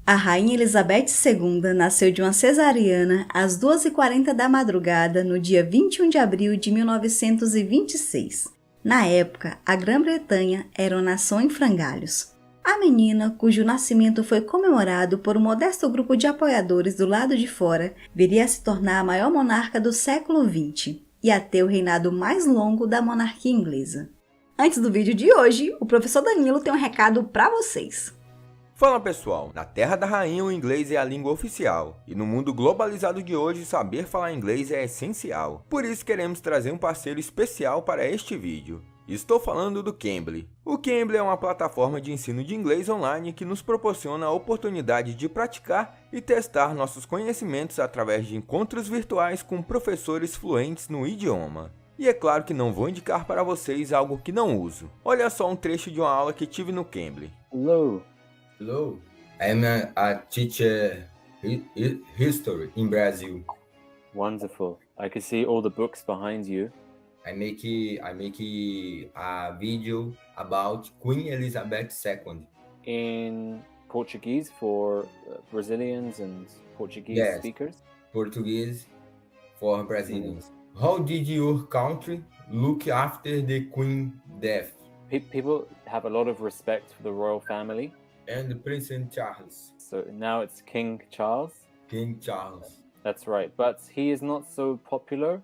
A Rainha Elizabeth II nasceu de uma cesariana às 2h40 da madrugada, no dia 21 de abril de 1926. Na época, a Grã-Bretanha era uma nação em frangalhos. A menina, cujo nascimento foi comemorado por um modesto grupo de apoiadores do lado de fora, viria a se tornar a maior monarca do século XX e a ter o reinado mais longo da monarquia inglesa. Antes do vídeo de hoje, o professor Danilo tem um recado para vocês. Fala pessoal, na terra da rainha o inglês é a língua oficial, e no mundo globalizado de hoje saber falar inglês é essencial. Por isso queremos trazer um parceiro especial para este vídeo. Estou falando do Cambly. O Cambly é uma plataforma de ensino de inglês online que nos proporciona a oportunidade de praticar e testar nossos conhecimentos através de encontros virtuais com professores fluentes no idioma. E é claro que não vou indicar para vocês algo que não uso. Olha só um trecho de uma aula que tive no Cambly. Hello, I'm a teacher history in Brazil. Wonderful. I can see all the books behind you. I make a video about Queen Elizabeth II. In Portuguese for Brazilians and Portuguese Yes. speakers. Portuguese for Brazilians. How did your country look after the Queen death People have a lot of respect for the royal family. and Prince Charles, So now it's King Charles. King Charles? That's right. But he is not so popular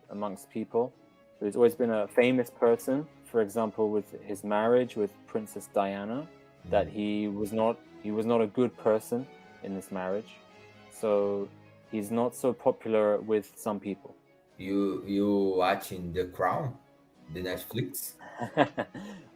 amongst people. There's always been a famous person, for example, with his marriage with Princess Diana, that he was not a good person in this marriage. So he's not so popular with some people. You watching The Crown, the Netflix?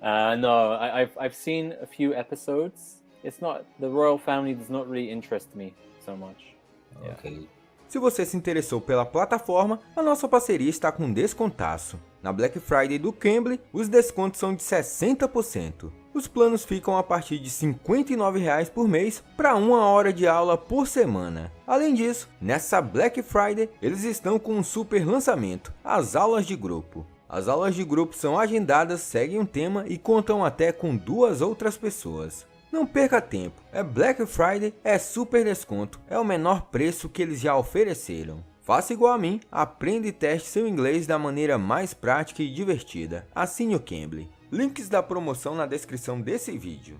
No, I've seen a few episodes. It's not, the royal family does not really interest me so much. Yeah. Okay. Se você se interessou pela plataforma, a nossa parceria está com descontaço. Na Black Friday do Cambly, os descontos são de 60%. Os planos ficam a partir de R$ 59,00 por mês para 1 hora de aula por semana. Além disso, nessa Black Friday, eles estão com um super lançamento, as aulas de grupo. As aulas de grupo são agendadas, seguem um tema e contam até com 2 outras pessoas. Não perca tempo, é Black Friday, é super desconto, é o menor preço que eles já ofereceram. Faça igual a mim, aprenda e teste seu inglês da maneira mais prática e divertida. Assine o Cambly. Links da promoção na descrição desse vídeo.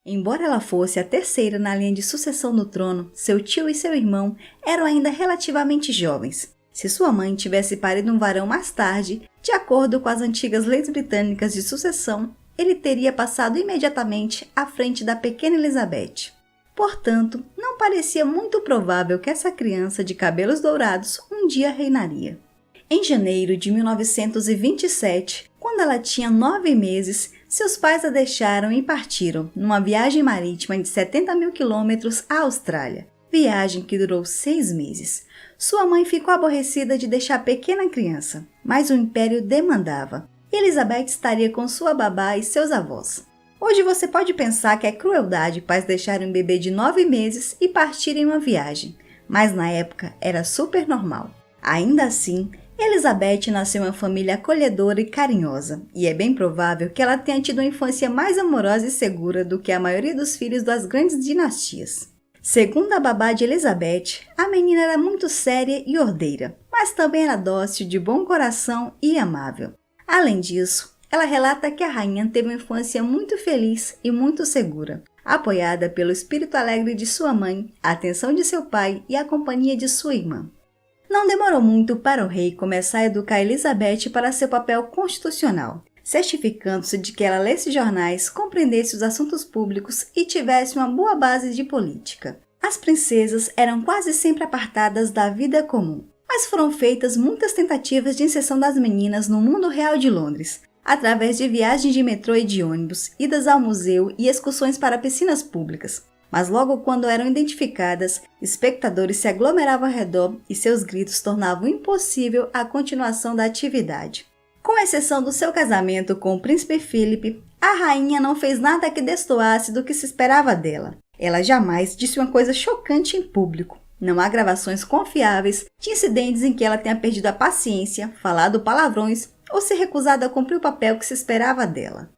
Embora ela fosse a terceira na linha de sucessão do trono, seu tio e seu irmão eram ainda relativamente jovens. Se sua mãe tivesse parido um varão mais tarde, de acordo com as antigas leis britânicas de sucessão, ele teria passado imediatamente à frente da pequena Elizabeth. Portanto, não parecia muito provável que essa criança de cabelos dourados um dia reinaria. Em janeiro de 1927, quando ela tinha 9 meses, seus pais a deixaram e partiram numa viagem marítima de 70 mil quilômetros à Austrália, viagem que durou 6 meses. Sua mãe ficou aborrecida de deixar a pequena criança, mas o império demandava. Elizabeth estaria com sua babá e seus avós. Hoje você pode pensar que é crueldade pais deixarem um bebê de 9 meses e partirem em uma viagem, mas na época era super normal. Ainda assim, Elizabeth nasceu em uma família acolhedora e carinhosa, e é bem provável que ela tenha tido uma infância mais amorosa e segura do que a maioria dos filhos das grandes dinastias. Segundo a babá de Elizabeth, a menina era muito séria e ordeira, mas também era dócil, de bom coração e amável. Além disso, ela relata que a rainha teve uma infância muito feliz e muito segura, apoiada pelo espírito alegre de sua mãe, a atenção de seu pai e a companhia de sua irmã. Não demorou muito para o rei começar a educar Elizabeth para seu papel constitucional, certificando-se de que ela lesse jornais, compreendesse os assuntos públicos e tivesse uma boa base de política. As princesas eram quase sempre apartadas da vida comum, mas foram feitas muitas tentativas de inserção das meninas no mundo real de Londres, através de viagens de metrô e de ônibus, idas ao museu e excursões para piscinas públicas. Mas logo quando eram identificadas, espectadores se aglomeravam ao redor e seus gritos tornavam impossível a continuação da atividade. Com exceção do seu casamento com o príncipe Philip, a rainha não fez nada que destoasse do que se esperava dela. Ela jamais disse uma coisa chocante em público. Não há gravações confiáveis de incidentes em que ela tenha perdido a paciência, falado palavrões ou se recusado a cumprir o papel que se esperava dela.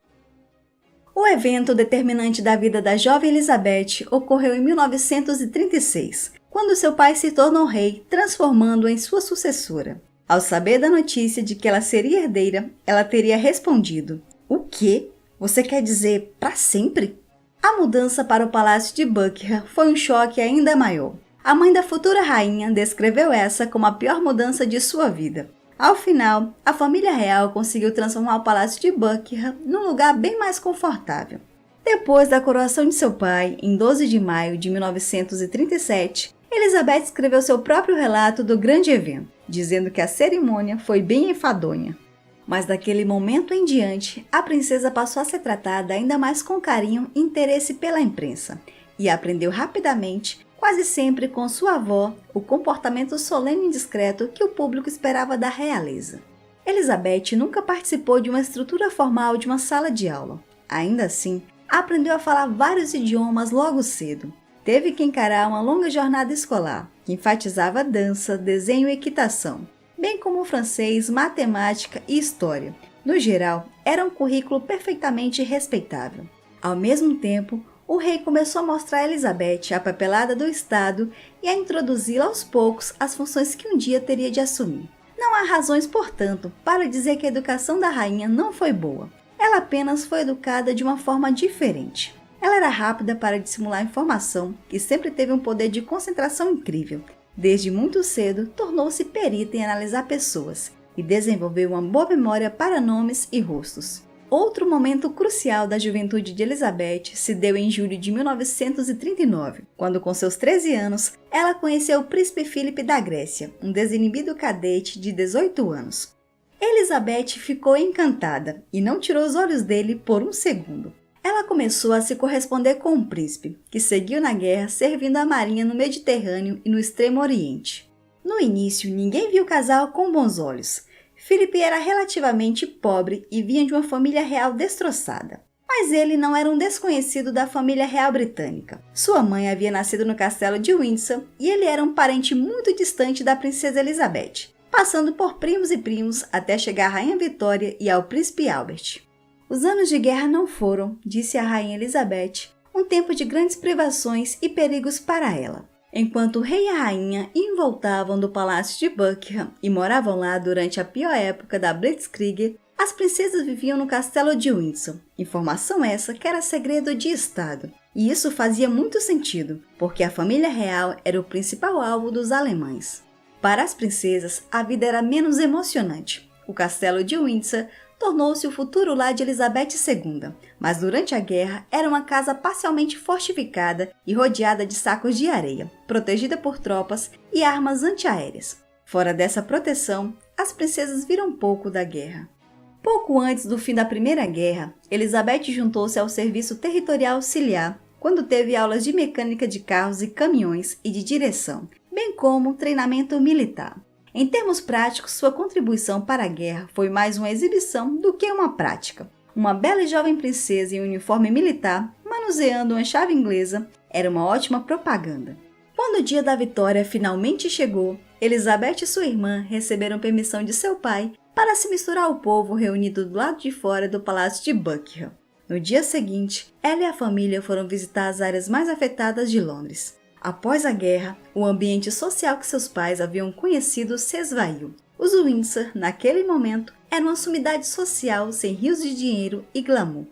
O evento determinante da vida da jovem Elizabeth ocorreu em 1936, quando seu pai se tornou rei, transformando-a em sua sucessora. Ao saber da notícia de que ela seria herdeira, ela teria respondido: "O quê? Você quer dizer para sempre?" A mudança para o Palácio de Buckingham foi um choque ainda maior. A mãe da futura rainha descreveu essa como a pior mudança de sua vida. Ao final, a família real conseguiu transformar o Palácio de Buckingham num lugar bem mais confortável. Depois da coroação de seu pai, em 12 de maio de 1937, Elizabeth escreveu seu próprio relato do grande evento, dizendo que a cerimônia foi bem enfadonha. Mas daquele momento em diante, a princesa passou a ser tratada ainda mais com carinho e interesse pela imprensa, e aprendeu rapidamente, quase sempre com sua avó, o comportamento solene e discreto que o público esperava da realeza. Elizabeth nunca participou de uma estrutura formal de uma sala de aula. Ainda assim, aprendeu a falar vários idiomas logo cedo. Teve que encarar uma longa jornada escolar, que enfatizava dança, desenho e equitação, bem como francês, matemática e história. No geral, era um currículo perfeitamente respeitável. Ao mesmo tempo, o rei começou a mostrar a Elizabeth a papelada do Estado e a introduzi-la aos poucos às funções que um dia teria de assumir. Não há razões, portanto, para dizer que a educação da rainha não foi boa. Ela apenas foi educada de uma forma diferente. Ela era rápida para dissimular informação e sempre teve um poder de concentração incrível. Desde muito cedo, tornou-se perita em analisar pessoas e desenvolveu uma boa memória para nomes e rostos. Outro momento crucial da juventude de Elizabeth se deu em julho de 1939, quando com seus 13 anos, ela conheceu o príncipe Philip da Grécia, um desinibido cadete de 18 anos. Elizabeth ficou encantada e não tirou os olhos dele por um segundo. Ela começou a se corresponder com o príncipe, que seguiu na guerra servindo a marinha no Mediterrâneo e no Extremo Oriente. No início, ninguém viu o casal com bons olhos. Philip era relativamente pobre e vinha de uma família real destroçada. Mas ele não era um desconhecido da família real britânica. Sua mãe havia nascido no castelo de Windsor e ele era um parente muito distante da princesa Elizabeth, passando por primos e primos até chegar à rainha Vitória e ao príncipe Albert. Os anos de guerra não foram, disse a rainha Elizabeth, um tempo de grandes privações e perigos para ela. Enquanto o rei e a rainha iam e voltavam do Palácio de Buckingham e moravam lá durante a pior época da Blitzkrieg, as princesas viviam no castelo de Windsor, informação essa que era segredo de Estado. E isso fazia muito sentido, porque a família real era o principal alvo dos alemães. Para as princesas, a vida era menos emocionante. O castelo de Windsor tornou-se o futuro lar de Elizabeth II, mas durante a guerra era uma casa parcialmente fortificada e rodeada de sacos de areia, protegida por tropas e armas antiaéreas. Fora dessa proteção, as princesas viram pouco da guerra. Pouco antes do fim da Primeira Guerra, Elizabeth juntou-se ao Serviço Territorial Auxiliar, quando teve aulas de mecânica de carros e caminhões e de direção, bem como treinamento militar. Em termos práticos, sua contribuição para a guerra foi mais uma exibição do que uma prática. Uma bela e jovem princesa em uniforme militar, manuseando uma chave inglesa, era uma ótima propaganda. Quando o dia da vitória finalmente chegou, Elizabeth e sua irmã receberam permissão de seu pai para se misturar ao povo reunido do lado de fora do Palácio de Buckingham. No dia seguinte, ela e a família foram visitar as áreas mais afetadas de Londres. Após a guerra, o ambiente social que seus pais haviam conhecido se esvaiu. Os Windsor, naquele momento, eram uma sumidade social sem rios de dinheiro e glamour.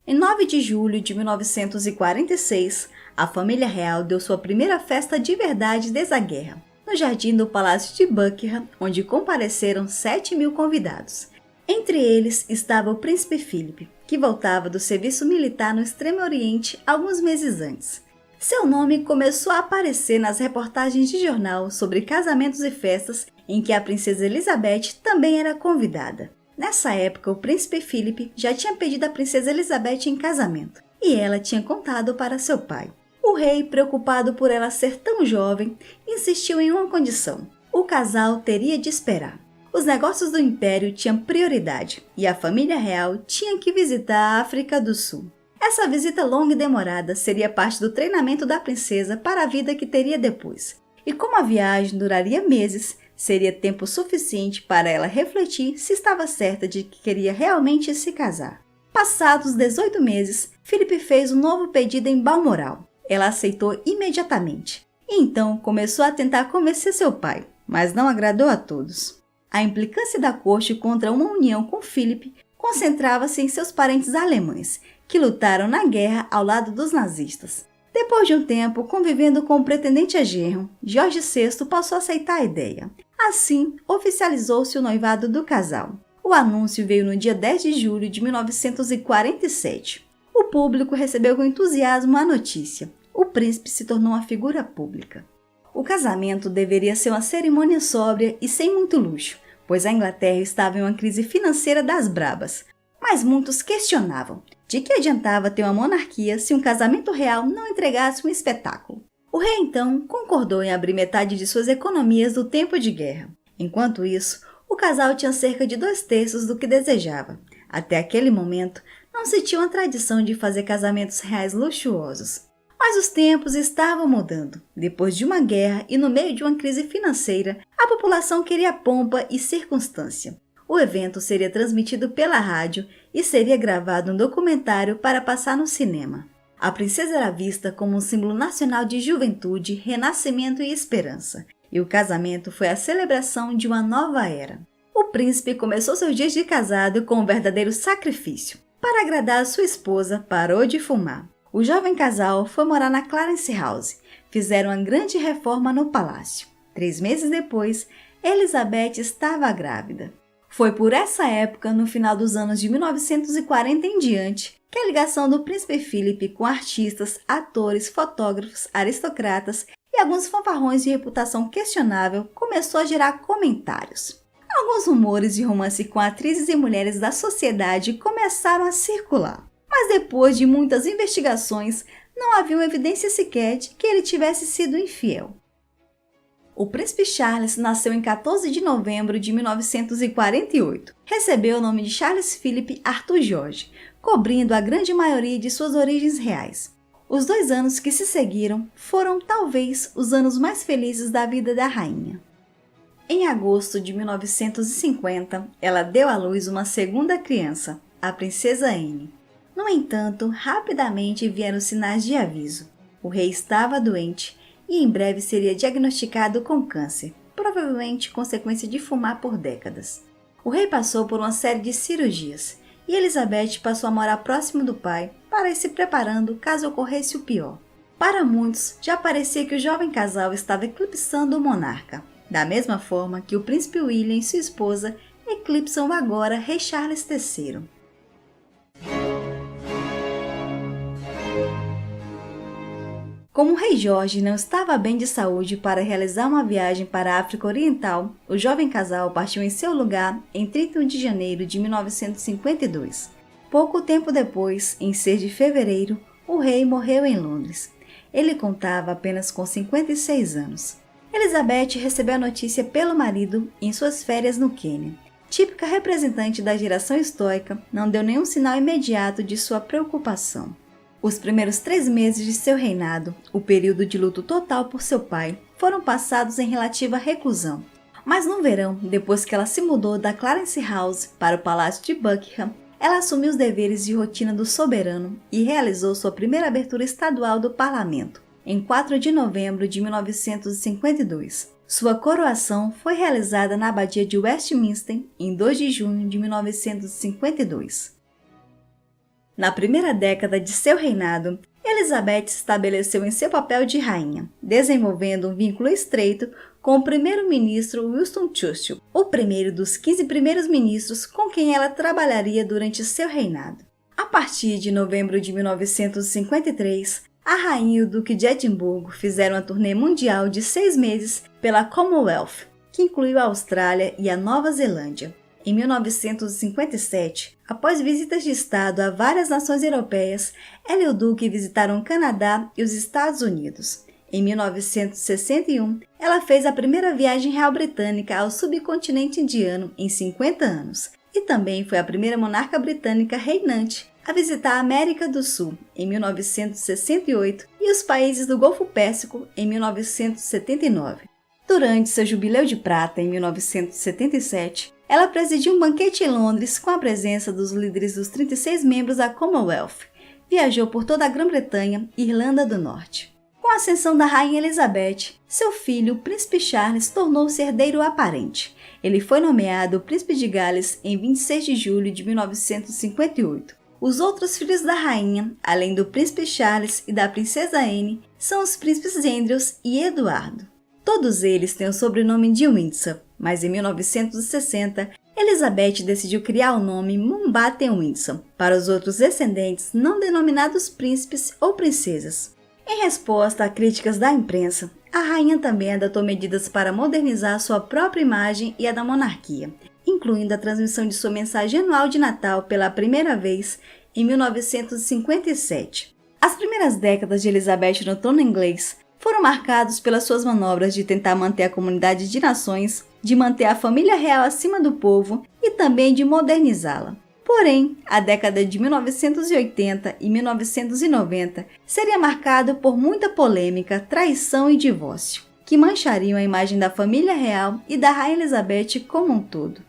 Em 9 de julho de 1946, a família real deu sua primeira festa de verdade desde a guerra, no jardim do Palácio de Buckingham, onde compareceram 7.000 convidados. Entre eles estava o príncipe Philip, que voltava do serviço militar no Extremo Oriente alguns meses antes. Seu nome começou a aparecer nas reportagens de jornal sobre casamentos e festas em que a princesa Elizabeth também era convidada. Nessa época, o príncipe Philip já tinha pedido a princesa Elizabeth em casamento, e ela tinha contado para seu pai. O rei, preocupado por ela ser tão jovem, insistiu em uma condição: o casal teria de esperar. Os negócios do império tinham prioridade e a família real tinha que visitar a África do Sul. Essa visita longa e demorada seria parte do treinamento da princesa para a vida que teria depois. E como a viagem duraria meses, seria tempo suficiente para ela refletir se estava certa de que queria realmente se casar. Passados 18 meses, Philip fez um novo pedido em Balmoral. Ela aceitou imediatamente. E então começou a tentar convencer seu pai, mas não agradou a todos. A implicância da corte contra uma união com Philip concentrava-se em seus parentes alemães, que lutaram na guerra ao lado dos nazistas. Depois de um tempo convivendo com o pretendente a genro, George VI passou a aceitar a ideia. Assim, oficializou-se o noivado do casal. O anúncio veio no dia 10 de julho de 1947. O público recebeu com entusiasmo a notícia. O príncipe se tornou uma figura pública. O casamento deveria ser uma cerimônia sóbria e sem muito luxo, pois a Inglaterra estava em uma crise financeira das brabas. Mas muitos questionavam de que adiantava ter uma monarquia se um casamento real não entregasse um espetáculo. O rei então concordou em abrir metade de suas economias do tempo de guerra. Enquanto isso, o casal tinha cerca de 2/3 do que desejava. Até aquele momento, não se tinha uma tradição de fazer casamentos reais luxuosos. Mas os tempos estavam mudando. Depois de uma guerra e no meio de uma crise financeira, a população queria pompa e circunstância. O evento seria transmitido pela rádio e seria gravado um documentário para passar no cinema. A princesa era vista como um símbolo nacional de juventude, renascimento e esperança, e o casamento foi a celebração de uma nova era. O príncipe começou seus dias de casado com um verdadeiro sacrifício. Para agradar a sua esposa, parou de fumar. O jovem casal foi morar na Clarence House. Fizeram uma grande reforma no palácio. 3 meses depois, Elizabeth estava grávida. Foi por essa época, no final dos anos de 1940 em diante, que a ligação do príncipe Philip com artistas, atores, fotógrafos, aristocratas e alguns fanfarrões de reputação questionável começou a gerar comentários. Alguns rumores de romance com atrizes e mulheres da sociedade começaram a circular, mas depois de muitas investigações, não havia evidência sequer de que ele tivesse sido infiel. O príncipe Charles nasceu em 14 de novembro de 1948. Recebeu o nome de Charles Philip Arthur George, cobrindo a grande maioria de suas origens reais. Os 2 anos que se seguiram foram talvez os anos mais felizes da vida da rainha. Em agosto de 1950, ela deu à luz uma segunda criança, a princesa Anne. No entanto, rapidamente vieram sinais de aviso. O rei estava doente e em breve seria diagnosticado com câncer, provavelmente consequência de fumar por décadas. O rei passou por uma série de cirurgias e Elizabeth passou a morar próximo do pai para ir se preparando caso ocorresse o pior. Para muitos, já parecia que o jovem casal estava eclipsando o monarca, da mesma forma que o príncipe William e sua esposa eclipsam agora rei Charles III. Como o rei Jorge não estava bem de saúde para realizar uma viagem para a África Oriental, o jovem casal partiu em seu lugar em 31 de janeiro de 1952. Pouco tempo depois, em 6 de fevereiro, o rei morreu em Londres. Ele contava apenas com 56 anos. Elizabeth recebeu a notícia pelo marido em suas férias no Quênia. Típica representante da geração estoica, não deu nenhum sinal imediato de sua preocupação. Os primeiros 3 meses de seu reinado, o período de luto total por seu pai, foram passados em relativa reclusão. Mas no verão, depois que ela se mudou da Clarence House para o Palácio de Buckingham, ela assumiu os deveres de rotina do soberano e realizou sua primeira abertura estadual do parlamento, em 4 de novembro de 1952. Sua coroação foi realizada na Abadia de Westminster em 2 de junho de 1952. Na primeira década de seu reinado, Elizabeth se estabeleceu em seu papel de rainha, desenvolvendo um vínculo estreito com o primeiro-ministro Winston Churchill, o primeiro dos 15 primeiros ministros com quem ela trabalharia durante seu reinado. A partir de novembro de 1953, a rainha e o duque de Edimburgo fizeram uma turnê mundial de 6 meses pela Commonwealth, que incluiu a Austrália e a Nova Zelândia. Em 1957, após visitas de Estado a várias nações europeias, ela e o duque visitaram o Canadá e os Estados Unidos. Em 1961, ela fez a primeira viagem real britânica ao subcontinente indiano em 50 anos e também foi a primeira monarca britânica reinante a visitar a América do Sul em 1968 e os países do Golfo Pérsico em 1979. Durante seu jubileu de prata em 1977, ela presidiu um banquete em Londres com a presença dos líderes dos 36 membros da Commonwealth. Viajou por toda a Grã-Bretanha e Irlanda do Norte. Com a ascensão da Rainha Elizabeth, seu filho, o Príncipe Charles, tornou-se herdeiro aparente. Ele foi nomeado Príncipe de Gales em 26 de julho de 1958. Os outros filhos da rainha, além do Príncipe Charles e da Princesa Anne, são os príncipes Andrews e Eduardo. Todos eles têm o sobrenome de Windsor, mas em 1960, Elizabeth decidiu criar o nome Mountbatten-Windsor para os outros descendentes não denominados príncipes ou princesas. Em resposta a críticas da imprensa, a rainha também adotou medidas para modernizar sua própria imagem e a da monarquia, incluindo a transmissão de sua mensagem anual de Natal pela primeira vez em 1957. As primeiras décadas de Elizabeth no trono inglês foram marcados pelas suas manobras de tentar manter a comunidade de nações, de manter a família real acima do povo e também de modernizá-la. Porém, a década de 1980 e 1990 seria marcada por muita polêmica, traição e divórcio, que manchariam a imagem da família real e da Rainha Elizabeth como um todo.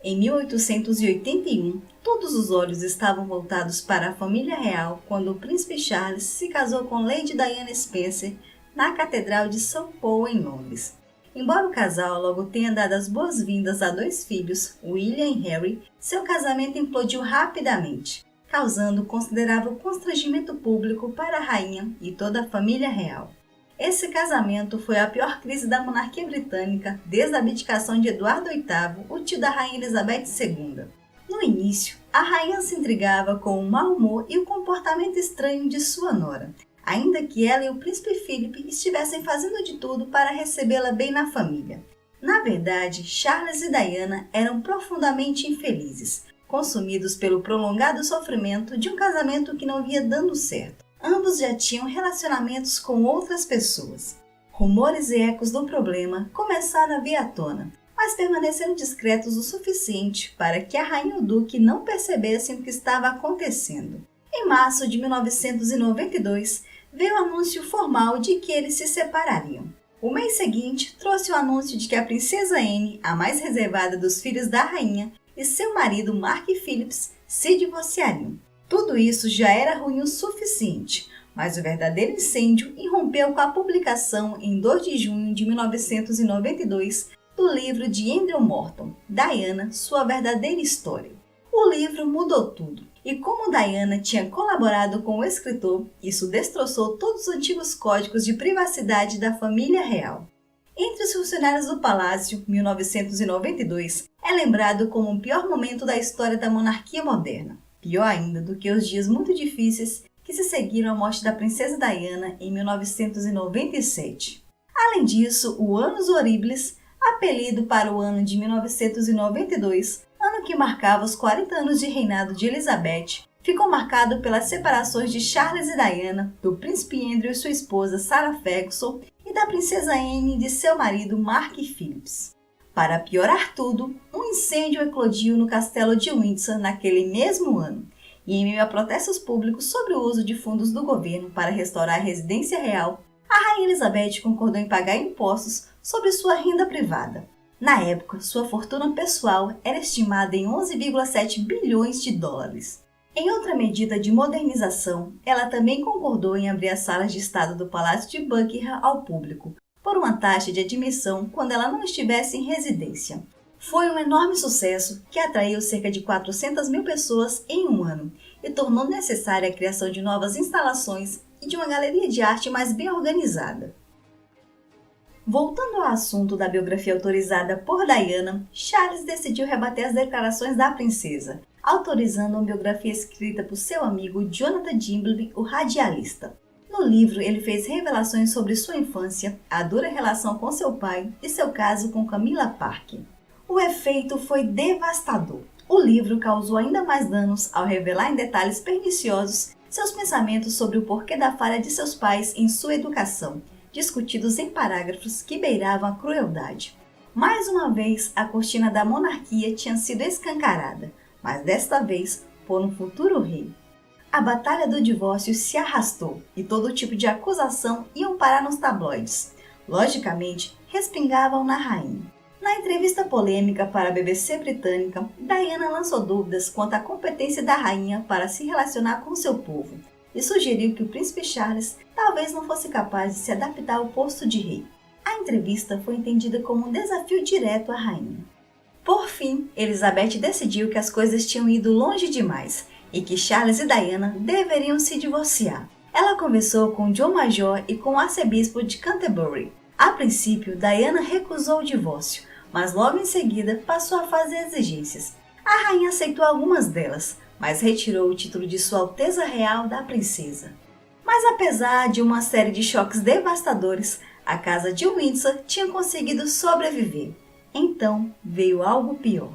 Em 1881, todos os olhos estavam voltados para a família real quando o príncipe Charles se casou com Lady Diana Spencer na Catedral de St. Paul, em Londres. Embora o casal logo tenha dado as boas-vindas a 2 filhos, William e Harry, seu casamento implodiu rapidamente, causando considerável constrangimento público para a rainha e toda a família real. Esse casamento foi a pior crise da monarquia britânica desde a abdicação de Eduardo VIII, o tio da Rainha Elizabeth II. No início, a rainha se intrigava com o mau humor e o comportamento estranho de sua nora, ainda que ela e o príncipe Philip estivessem fazendo de tudo para recebê-la bem na família. Na verdade, Charles e Diana eram profundamente infelizes, consumidos pelo prolongado sofrimento de um casamento que não vinha dando certo. Ambos já tinham relacionamentos com outras pessoas. Rumores e ecos do problema começaram a vir à tona, mas permaneceram discretos o suficiente para que a rainha e o duque não percebessem o que estava acontecendo. Em março de 1992, veio o anúncio formal de que eles se separariam. O mês seguinte trouxe o anúncio de que a princesa Anne, a mais reservada dos filhos da rainha, e seu marido Mark Phillips se divorciariam. Tudo isso já era ruim o suficiente, mas o verdadeiro incêndio irrompeu com a publicação, em 2 de junho de 1992, do livro de Andrew Morton, Diana, Sua Verdadeira História. O livro mudou tudo, e como Diana tinha colaborado com o escritor, isso destroçou todos os antigos códigos de privacidade da família real. Entre os funcionários do Palácio, 1992, é lembrado como o pior momento da história da monarquia moderna. Pior ainda do que os dias muito difíceis que se seguiram à morte da princesa Diana em 1997. Além disso, o Annus Horribilis, apelido para o ano de 1992, ano que marcava os 40 anos de reinado de Elizabeth, ficou marcado pelas separações de Charles e Diana, do príncipe Andrew e sua esposa Sarah Ferguson e da princesa Anne e de seu marido Mark Phillips. Para piorar tudo, um incêndio eclodiu no castelo de Windsor naquele mesmo ano, e em meio a protestos públicos sobre o uso de fundos do governo para restaurar a residência real, a Rainha Elizabeth concordou em pagar impostos sobre sua renda privada. Na época, sua fortuna pessoal era estimada em 11,7 bilhões de dólares. Em outra medida de modernização, ela também concordou em abrir as salas de estado do Palácio de Buckingham ao público, por uma taxa de admissão quando ela não estivesse em residência. Foi um enorme sucesso que atraiu cerca de 400 mil pessoas em um ano e tornou necessária a criação de novas instalações e de uma galeria de arte mais bem organizada. Voltando ao assunto da biografia autorizada por Diana, Charles decidiu rebater as declarações da princesa, autorizando uma biografia escrita por seu amigo Jonathan Dimbleby, o radialista. No livro, ele fez revelações sobre sua infância, a dura relação com seu pai e seu caso com Camilla Parker. O efeito foi devastador. O livro causou ainda mais danos ao revelar em detalhes perniciosos seus pensamentos sobre o porquê da falha de seus pais em sua educação, discutidos em parágrafos que beiravam a crueldade. Mais uma vez, a cortina da monarquia tinha sido escancarada, mas desta vez por um futuro rei. A batalha do divórcio se arrastou e todo tipo de acusação iam parar nos tabloides. Logicamente, respingavam na rainha. Na entrevista polêmica para a BBC britânica, Diana lançou dúvidas quanto à competência da rainha para se relacionar com seu povo e sugeriu que o príncipe Charles talvez não fosse capaz de se adaptar ao posto de rei. A entrevista foi entendida como um desafio direto à rainha. Por fim, Elizabeth decidiu que as coisas tinham ido longe demais e que Charles e Diana deveriam se divorciar. Ela conversou com John Major e com o arcebispo de Canterbury. A princípio, Diana recusou o divórcio, mas logo em seguida passou a fazer exigências. A rainha aceitou algumas delas, mas retirou o título de Sua Alteza Real da princesa. Mas apesar de uma série de choques devastadores, a casa de Windsor tinha conseguido sobreviver. Então veio algo pior.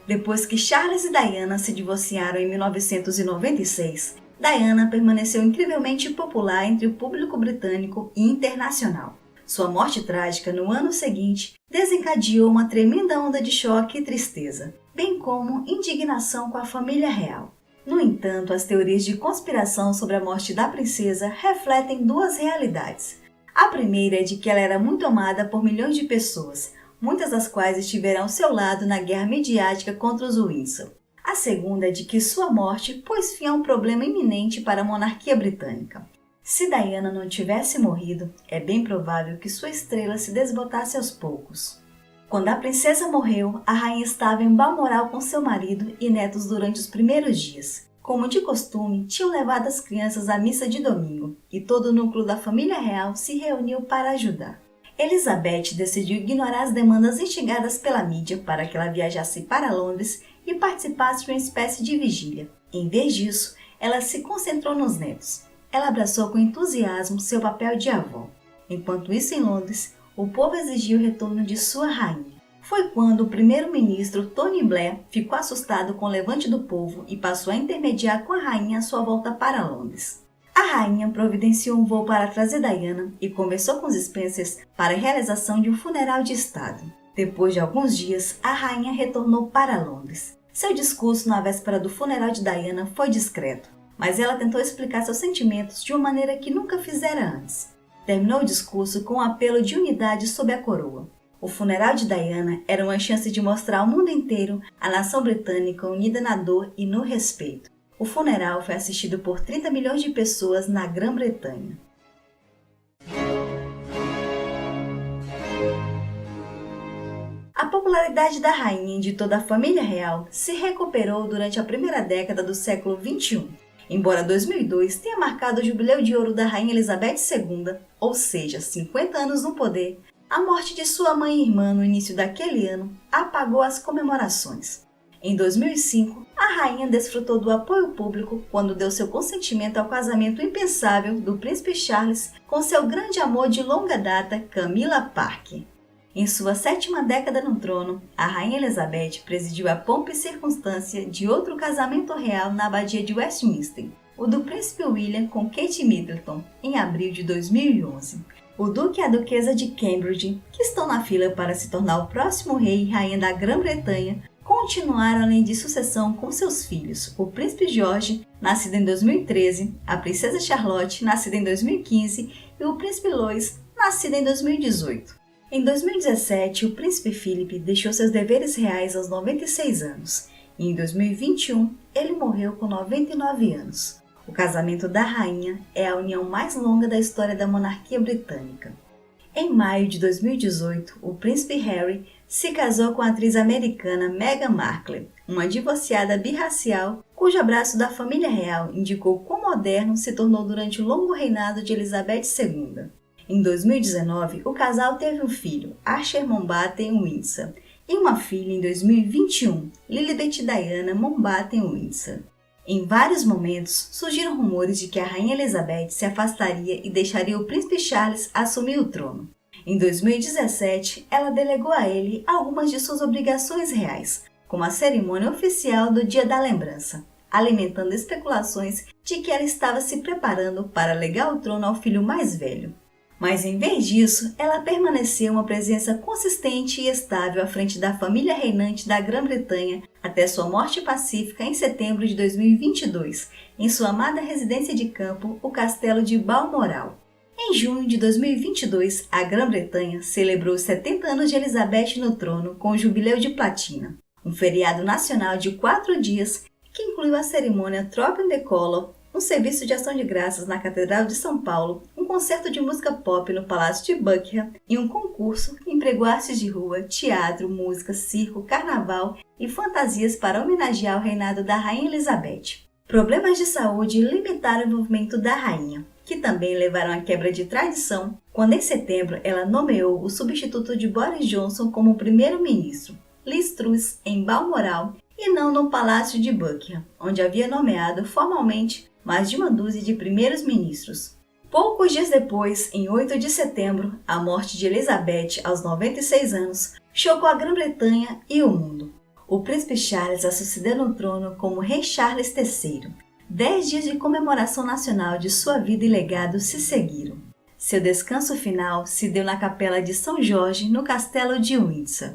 Depois que Charles e Diana se divorciaram em 1996, Diana permaneceu incrivelmente popular entre o público britânico e internacional. Sua morte trágica no ano seguinte desencadeou uma tremenda onda de choque e tristeza, bem como indignação com a família real. No entanto, as teorias de conspiração sobre a morte da princesa refletem duas realidades. A primeira é de que ela era muito amada por milhões de pessoas, muitas das quais estiveram ao seu lado na guerra midiática contra os Windsor. A segunda é de que sua morte pôs fim a um problema iminente para a monarquia britânica. Se Diana não tivesse morrido, é bem provável que sua estrela se desbotasse aos poucos. Quando a princesa morreu, a rainha estava em balmoral com seu marido e netos durante os primeiros dias. Como de costume, tinham levado as crianças à missa de domingo e todo o núcleo da família real se reuniu para ajudar. Elizabeth decidiu ignorar as demandas instigadas pela mídia para que ela viajasse para Londres e participasse de uma espécie de vigília. Em vez disso, ela se concentrou nos netos. Ela abraçou com entusiasmo seu papel de avó. Enquanto isso, em Londres, o povo exigiu o retorno de sua rainha. Foi quando o primeiro-ministro Tony Blair ficou assustado com o levante do povo e passou a intermediar com a rainha a sua volta para Londres. A rainha providenciou um voo para trazer Diana e conversou com os Spencers para a realização de um funeral de estado. Depois de alguns dias, a rainha retornou para Londres. Seu discurso na véspera do funeral de Diana foi discreto, mas ela tentou explicar seus sentimentos de uma maneira que nunca fizera antes. Terminou o discurso com um apelo de unidade sob a coroa. O funeral de Diana era uma chance de mostrar ao mundo inteiro a nação britânica unida na dor e no respeito. O funeral foi assistido por 30 milhões de pessoas na Grã-Bretanha. A popularidade da rainha e de toda a família real se recuperou durante a primeira década do século XXI. Embora 2002 tenha marcado o jubileu de ouro da rainha Elizabeth II, ou seja, 50 anos no poder, a morte de sua mãe e irmã no início daquele ano apagou as comemorações. Em 2005, a rainha desfrutou do apoio público quando deu seu consentimento ao casamento impensável do príncipe Charles com seu grande amor de longa data, Camilla Parker. Em sua 7ª década no trono, a rainha Elizabeth presidiu a pompa e circunstância de outro casamento real na abadia de Westminster, o do príncipe William com Kate Middleton, em abril de 2011. O duque e a duquesa de Cambridge, que estão na fila para se tornar o próximo rei e rainha da Grã-Bretanha, continuaram a linha de sucessão com seus filhos, o príncipe George, nascido em 2013, a princesa Charlotte, nascida em 2015, e o príncipe Louis, nascido em 2018. Em 2017, o príncipe Philip deixou seus deveres reais aos 96 anos, e em 2021 ele morreu com 99 anos. O casamento da rainha é a união mais longa da história da monarquia britânica. Em maio de 2018, o príncipe Harry se casou com a atriz americana Meghan Markle, uma divorciada birracial cujo abraço da família real indicou quão moderno se tornou durante o longo reinado de Elizabeth II. Em 2019, o casal teve um filho, Archer Mountbatten Windsor, e uma filha em 2021, Lilibet Diana Mountbatten Windsor. Em vários momentos, surgiram rumores de que a rainha Elizabeth se afastaria e deixaria o príncipe Charles assumir o trono. Em 2017, ela delegou a ele algumas de suas obrigações reais, como a cerimônia oficial do Dia da Lembrança, alimentando especulações de que ela estava se preparando para legar o trono ao filho mais velho. Mas em vez disso, ela permaneceu uma presença consistente e estável à frente da família reinante da Grã-Bretanha até sua morte pacífica em setembro de 2022, em sua amada residência de campo, o Castelo de Balmoral. Em junho de 2022, a Grã-Bretanha celebrou os 70 anos de Elizabeth no trono com o Jubileu de Platina, um feriado nacional de 4 dias que incluiu a cerimônia Tropen de Colo, um serviço de ação de graças na Catedral de São Paulo, um concerto de música pop no Palácio de Buckingham e um concurso que empregou artes de rua, teatro, música, circo, carnaval e fantasias para homenagear o reinado da Rainha Elizabeth. Problemas de saúde limitaram o envolvimento da rainha, que também levaram à quebra de tradição, quando em setembro ela nomeou o substituto de Boris Johnson como primeiro-ministro, Liz Truss, em Balmoral, e não no Palácio de Buckingham, onde havia nomeado formalmente mais de uma dúzia de primeiros ministros. Poucos dias depois, em 8 de setembro, a morte de Elizabeth aos 96 anos chocou a Grã-Bretanha e o mundo. O príncipe Charles a sucedeu no trono como Rei Charles III. 10 dias de comemoração nacional de sua vida e legado se seguiram. Seu descanso final se deu na Capela de São Jorge, no Castelo de Windsor.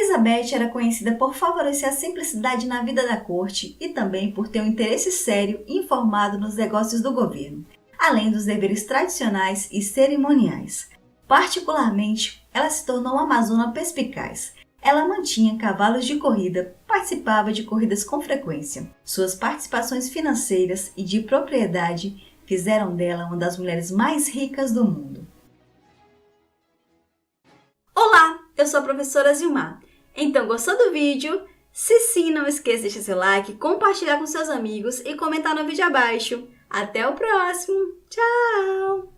Elizabeth era conhecida por favorecer a simplicidade na vida da corte e também por ter um interesse sério e informado nos negócios do governo, além dos deveres tradicionais e cerimoniais. Particularmente, ela se tornou uma amazona perspicaz. Ela mantinha cavalos de corrida, participava de corridas com frequência. Suas participações financeiras e de propriedade fizeram dela uma das mulheres mais ricas do mundo. Olá, eu sou a professora Zilmar. Então, gostou do vídeo? Se sim, não esqueça de deixar seu like, compartilhar com seus amigos e comentar no vídeo abaixo. Até o próximo! Tchau!